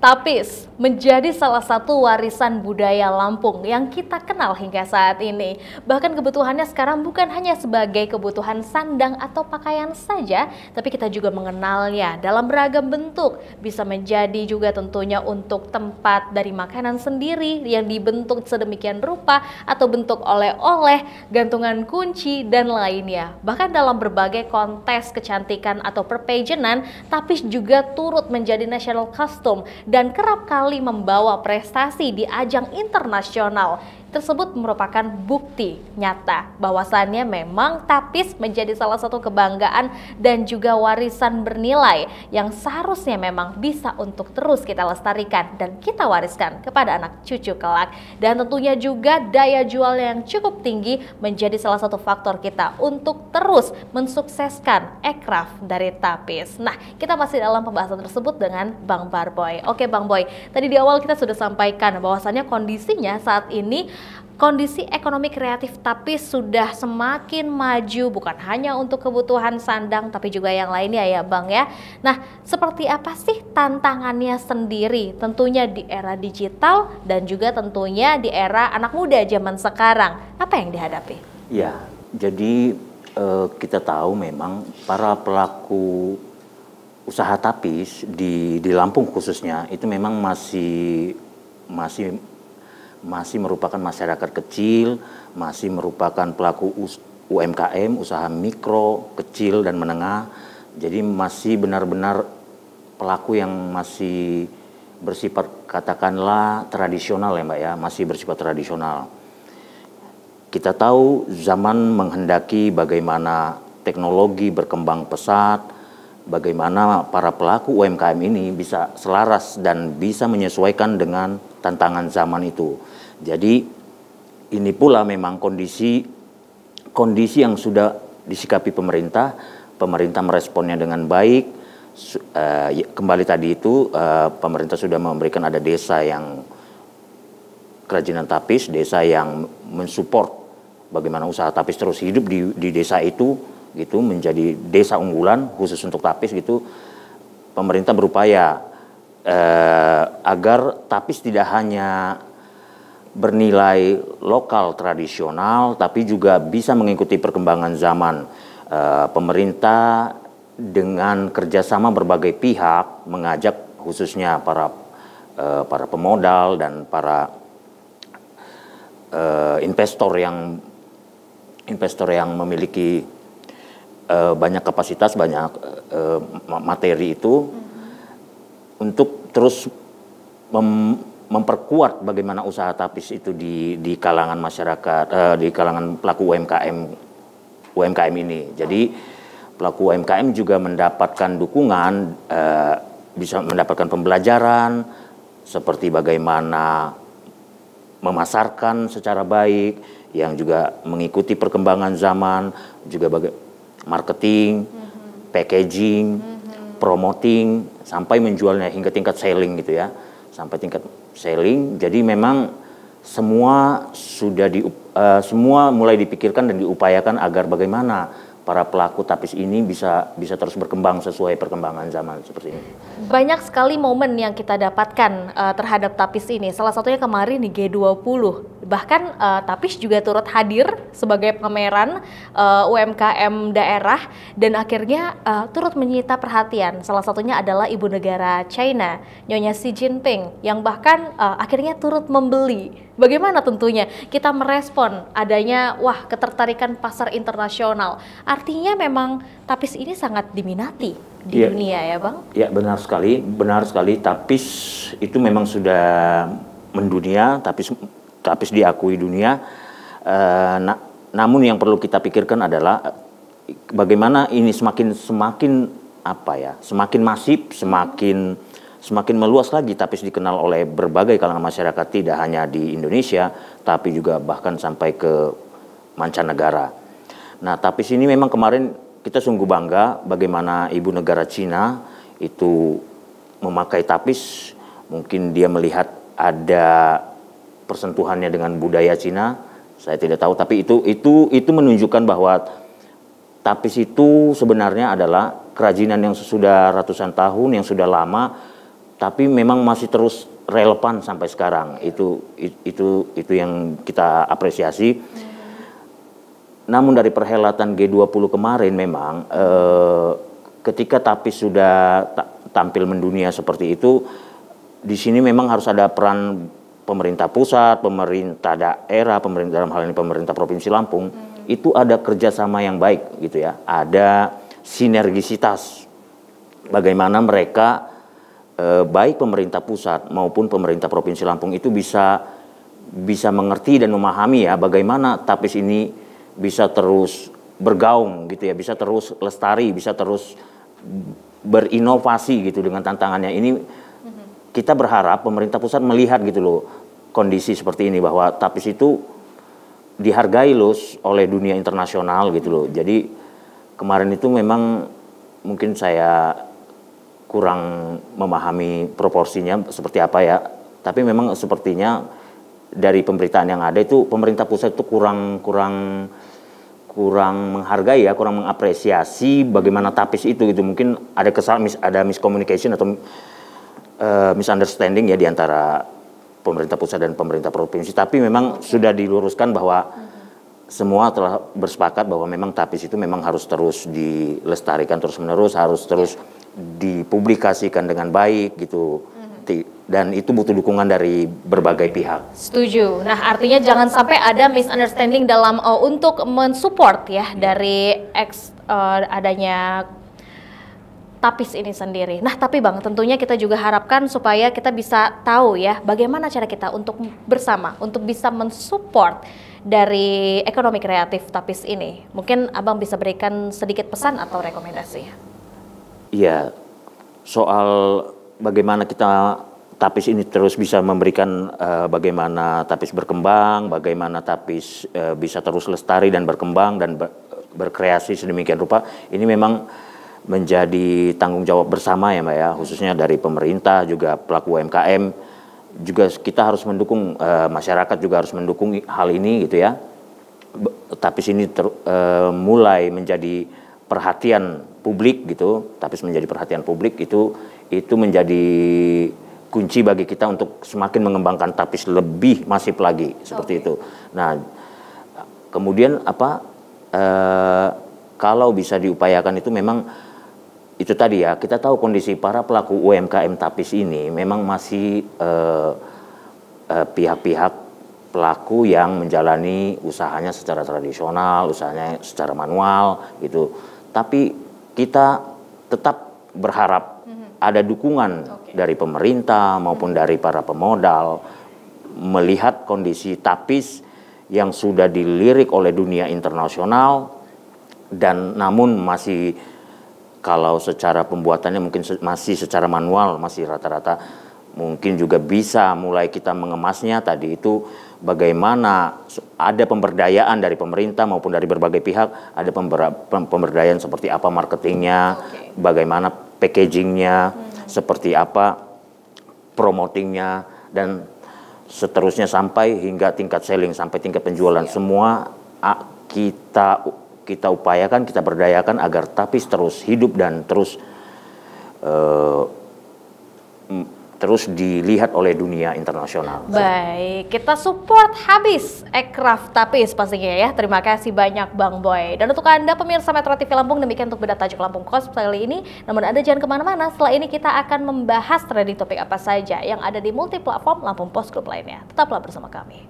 Tapis menjadi salah satu warisan budaya Lampung yang kita kenal hingga saat ini. Bahkan kebutuhannya sekarang bukan hanya sebagai kebutuhan sandang atau pakaian saja, tapi kita juga mengenalnya dalam beragam bentuk. Bisa menjadi juga tentunya untuk tempat dari makanan sendiri yang dibentuk sedemikian rupa atau bentuk oleh-oleh, gantungan kunci, dan lainnya. Bahkan dalam berbagai kontes kecantikan atau perpageantan, tapis juga turut menjadi national costume dan kerap kali membawa prestasi di ajang internasional. Tersebut merupakan bukti nyata bahwasannya memang tapis menjadi salah satu kebanggaan dan juga warisan bernilai yang seharusnya memang bisa untuk terus kita lestarikan dan kita wariskan kepada anak cucu kelak. Dan tentunya juga daya jual yang cukup tinggi menjadi salah satu faktor kita untuk terus mensukseskan ekraf dari tapis. Nah, kita masih dalam pembahasan tersebut dengan Bang Barboy. Oke Bang Boy, tadi di awal kita sudah sampaikan bahwasannya kondisinya saat ini kondisi ekonomi kreatif tapis sudah semakin maju, bukan hanya untuk kebutuhan sandang tapi juga yang lainnya ya Bang ya. Nah, seperti apa sih tantangannya sendiri tentunya di era digital dan juga tentunya di era anak muda zaman sekarang? Apa yang dihadapi? Ya, jadi kita tahu memang para pelaku usaha tapis di Lampung khususnya itu memang masih merupakan masyarakat kecil, masih merupakan pelaku UMKM, usaha mikro, kecil, dan menengah. Jadi masih benar-benar pelaku yang masih bersifat katakanlah tradisional ya Mbak ya, masih bersifat tradisional. Kita tahu zaman menghendaki bagaimana teknologi berkembang pesat, bagaimana para pelaku UMKM ini bisa selaras dan bisa menyesuaikan dengan tantangan zaman itu. Jadi ini pula memang kondisi yang sudah disikapi pemerintah meresponnya dengan baik. Kembali tadi itu pemerintah sudah memberikan ada desa yang kerajinan tapis, desa yang mensupport bagaimana usaha tapis terus hidup di desa itu gitu, menjadi desa unggulan khusus untuk tapis gitu. Pemerintah berupaya agar tapis tidak hanya bernilai lokal tradisional tapi juga bisa mengikuti perkembangan zaman. Pemerintah dengan kerjasama berbagai pihak mengajak khususnya para pemodal dan para investor yang memiliki banyak kapasitas, banyak materi itu untuk terus memperkuat bagaimana usaha tapis itu di kalangan masyarakat, di kalangan pelaku UMKM ini. Jadi pelaku UMKM juga mendapatkan dukungan, bisa mendapatkan pembelajaran seperti bagaimana memasarkan secara baik, yang juga mengikuti perkembangan zaman, juga marketing, packaging, promoting, sampai menjualnya hingga tingkat selling gitu ya, sampai tingkat selling. Jadi memang semua semua mulai dipikirkan dan diupayakan agar bagaimana para pelaku tapis ini bisa terus berkembang sesuai perkembangan zaman seperti ini. Banyak sekali momen yang kita dapatkan terhadap tapis ini. Salah satunya kemarin di G20. Bahkan tapis juga turut hadir sebagai pameran UMKM daerah dan akhirnya turut menyita perhatian. Salah satunya adalah ibu negara China, Nyonya Xi Jinping, yang bahkan akhirnya turut membeli. Bagaimana tentunya kita merespon adanya ketertarikan pasar internasional. Artinya memang tapis ini sangat diminati di dunia ya Bang? Ya benar sekali. Tapis itu memang sudah mendunia, tapis diakui dunia. Namun yang perlu kita pikirkan adalah bagaimana ini semakin masif, semakin meluas lagi tapis dikenal oleh berbagai kalangan masyarakat, tidak hanya di Indonesia tapi juga bahkan sampai ke mancanegara. Nah, tapis ini memang kemarin kita sungguh bangga bagaimana ibu negara Cina itu memakai tapis. Mungkin dia melihat ada persentuhannya dengan budaya Cina, saya tidak tahu, tapi itu menunjukkan bahwa tapis itu sebenarnya adalah kerajinan yang sudah ratusan tahun, yang sudah lama, tapi memang masih terus relevan sampai sekarang. Itu yang kita apresiasi. Namun dari perhelatan G20 kemarin memang ketika Tapis sudah tampil mendunia seperti itu, di sini memang harus ada peran pemerintah pusat, pemerintah daerah, pemerintah dalam hal ini pemerintah Provinsi Lampung, itu ada kerjasama yang baik gitu ya, ada sinergisitas. Bagaimana mereka baik pemerintah pusat maupun pemerintah Provinsi Lampung itu bisa mengerti dan memahami ya bagaimana Tapis ini bisa terus bergaung gitu ya, bisa terus lestari, bisa terus berinovasi gitu dengan tantangannya ini. Kita berharap pemerintah pusat melihat gitu loh kondisi seperti ini, bahwa Tapis itu dihargai loh oleh dunia internasional gitu loh. Jadi kemarin itu memang mungkin saya kurang memahami proporsinya seperti apa ya, tapi memang sepertinya dari pemberitaan yang ada itu pemerintah pusat itu kurang menghargai ya, kurang mengapresiasi bagaimana Tapis itu gitu. Mungkin ada miscommunication atau misunderstanding ya di antara pemerintah pusat dan pemerintah provinsi. Tapi memang sudah diluruskan bahwa semua telah bersepakat bahwa memang Tapis itu memang harus terus dilestarikan terus-menerus, harus terus dipublikasikan dengan baik gitu. Dan itu butuh dukungan dari berbagai pihak. Setuju. Nah, artinya jangan sampai ada misunderstanding dalam untuk mensupport ya dari adanya Tapis ini sendiri. Nah, tapi Bang, tentunya kita juga harapkan supaya kita bisa tahu ya bagaimana cara kita untuk bersama untuk bisa mensupport dari ekonomi kreatif Tapis ini. Mungkin Abang bisa berikan sedikit pesan atau rekomendasi. Iya, soal bagaimana kita Tapis ini terus bisa memberikan bagaimana Tapis berkembang, bagaimana Tapis bisa terus lestari dan berkembang dan berkreasi sedemikian rupa. Ini memang menjadi tanggung jawab bersama ya Mbak ya, khususnya dari pemerintah juga pelaku UMKM, juga kita harus mendukung, masyarakat juga harus mendukung hal ini gitu ya. Tapis ini mulai menjadi perhatian publik gitu, Tapis menjadi perhatian publik itu menjadi kunci bagi kita untuk semakin mengembangkan Tapis lebih masif lagi seperti itu. Nah, kemudian kalau bisa diupayakan itu memang itu tadi ya, kita tahu kondisi para pelaku UMKM Tapis ini memang masih pihak-pihak pelaku yang menjalani usahanya secara tradisional, usahanya secara manual gitu. Tapi kita tetap berharap ada dukungan dari pemerintah maupun dari para pemodal melihat kondisi Tapis yang sudah dilirik oleh dunia internasional dan namun masih, kalau secara pembuatannya mungkin masih secara manual, masih rata-rata mungkin juga bisa mulai kita mengemasnya tadi itu bagaimana ada pemberdayaan dari pemerintah maupun dari berbagai pihak, ada pemberdayaan seperti apa marketingnya, bagaimana packagingnya, seperti apa promotingnya, dan seterusnya sampai hingga tingkat selling, sampai tingkat penjualan. Semua kita upayakan, kita berdayakan agar Tapis terus hidup dan terus dilihat oleh dunia internasional. Baik, kita support habis Aircraft Tapis pastinya ya. Terima kasih banyak Bang Boy. Dan untuk Anda pemirsa Metro TV Lampung, demikian untuk Bedah Tajuk Lampung Kos kali ini. Namun Anda jangan kemana-mana, setelah ini kita akan membahas trending topik apa saja yang ada di multi platform Lampung Post Group lainnya. Tetaplah bersama kami.